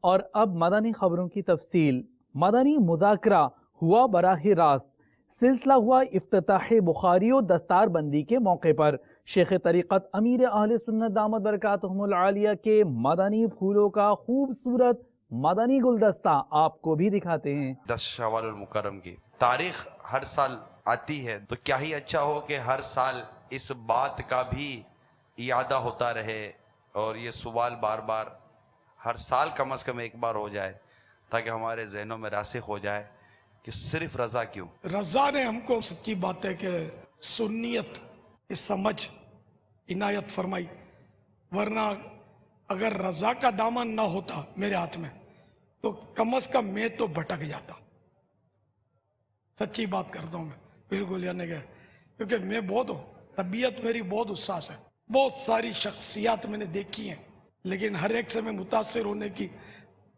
اور اب مدنی خبروں کی تفصیل۔ مدنی مذاکرہ ہوا براہ راست۔ سلسلہ ہوا افتتاح بخاری و دستار بندی کے موقع پر۔ شیخ طریقت امیر اہل سنت دامت برکاتہم العالیہ کے مدنی پھولوں کا خوبصورت مدنی گلدستہ آپ کو بھی دکھاتے ہیں۔ 10 شوال المکرم کی تاریخ ہر سال آتی ہے تو کیا ہی اچھا ہو کہ ہر سال اس بات کا بھی اعادہ ہوتا رہے اور یہ سوال بار بار ہر سال کم از کم ایک بار ہو جائے تاکہ ہمارے ذہنوں میں راسخ ہو جائے کہ صرف رضا کیوں۔ رضا نے ہم کو سچی بات ہے کہ سنیت کی سمجھ عنایت فرمائی، ورنہ اگر رضا کا دامن نہ ہوتا میرے ہاتھ میں تو کم از کم میں تو بھٹک جاتا۔ سچی بات کرتا ہوں میں بالکل، یعنی کہ کیونکہ میں بہت طبیعت میری بہت حساس ہے، بہت ساری شخصیات میں نے دیکھی ہیں، لیکن ہر ایک سے میں متاثر ہونے کی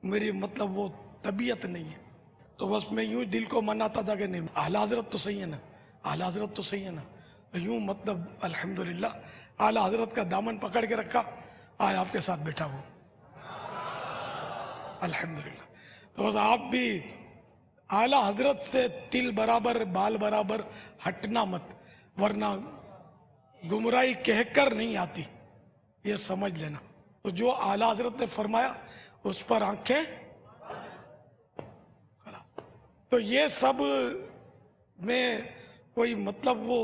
میری مطلب وہ طبیعت نہیں ہے۔ تو بس میں یوں دل کو مناتا تھا کہ نہیں، اعلیٰ حضرت تو صحیح ہے نا، اعلیٰ حضرت تو صحیح ہے نا، یوں مطلب الحمدللہ اعلیٰ حضرت کا دامن پکڑ کے رکھا، آج آپ کے ساتھ بیٹھا ہوں الحمدللہ۔ تو بس آپ بھی اعلیٰ حضرت سے تل برابر بال برابر ہٹنا مت، ورنہ گمراہی کہہ کر نہیں آتی، یہ سمجھ لینا۔ تو جو اعلیٰ حضرت نے فرمایا اس پر آنکھیں خلاص۔ تو یہ سب میں کوئی مطلب وہ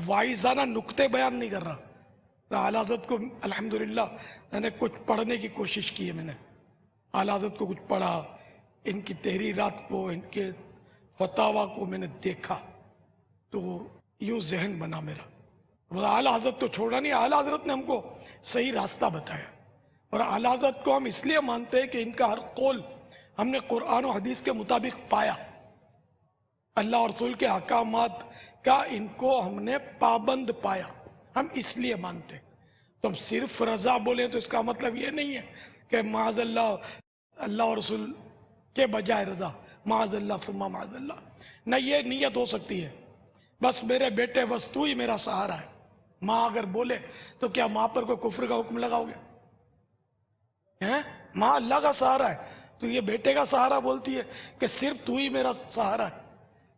واعظانہ نکتے بیان نہیں کر رہا۔ اعلیٰ حضرت کو الحمدللہ میں نے کچھ پڑھنے کی کوشش کی ہے، میں نے اعلیٰ حضرت کو کچھ پڑھا، ان کی تحریرات کو، ان کے فتاوا کو میں نے دیکھا، تو یوں ذہن بنا میرا۔ وہ اعلیٰ حضرت تو چھوڑا نہیں، اعلیٰ حضرت نے ہم کو صحیح راستہ بتایا، اور اعلیٰ حضرت کو ہم اس لیے مانتے ہیں کہ ان کا ہر قول ہم نے قرآن و حدیث کے مطابق پایا، اللہ اور رسول کے احکامات کا ان کو ہم نے پابند پایا، ہم اس لیے مانتے ہیں۔ تو ہم صرف رضا بولیں تو اس کا مطلب یہ نہیں ہے کہ معاذ اللہ اللہ اور رسول کے بجائے رضا، معاذ اللہ ثم معاذ اللہ، نہ یہ نیت ہو سکتی ہے بس میرے بیٹے بس تو ہی میرا سہارا ہے۔ ماں اگر بولے تو کیا ماں پر کوئی کفر کا حکم لگاؤ گے؟ ماں اللہ کا سہارا ہے تو یہ بیٹے کا سہارا بولتی ہے کہ صرف تو ہی میرا سہارا ہے۔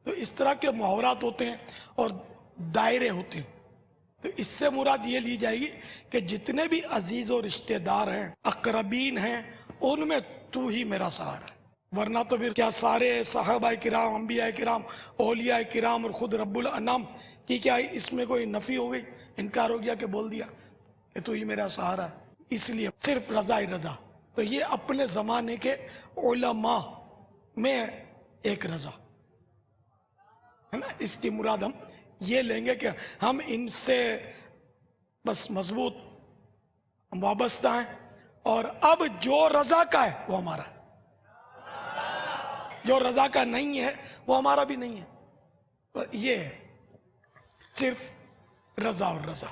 تو اس طرح کے محاورات ہوتے ہیں اور دائرے ہوتے ہیں، تو اس سے مراد یہ لی جائے گی کہ جتنے بھی عزیز و رشتہ دار ہیں، اقربین ہیں، ان میں تو ہی میرا سہارا ہے۔ ورنہ تو پھر کیا سارے صحابہ کرام، انبیاء کرام، اولیاء کرام اور خود رب الانام کی کیا اس میں کوئی نفی ہو گئی، انکار ہو گیا کہ بول دیا کہ تو ہی میرا سہارا ہے؟ اس لیے صرف رضا ہی رضا۔ تو یہ اپنے زمانے کے علماء میں ایک رضا ہے نا، اس کی مراد ہم یہ لیں گے کہ ہم ان سے بس مضبوط وابستہ ہیں، اور اب جو رضا کا ہے وہ ہمارا ہے، جو رضا کا نہیں ہے وہ ہمارا بھی نہیں ہے۔ یہ ہے صرف رضا اور رضا۔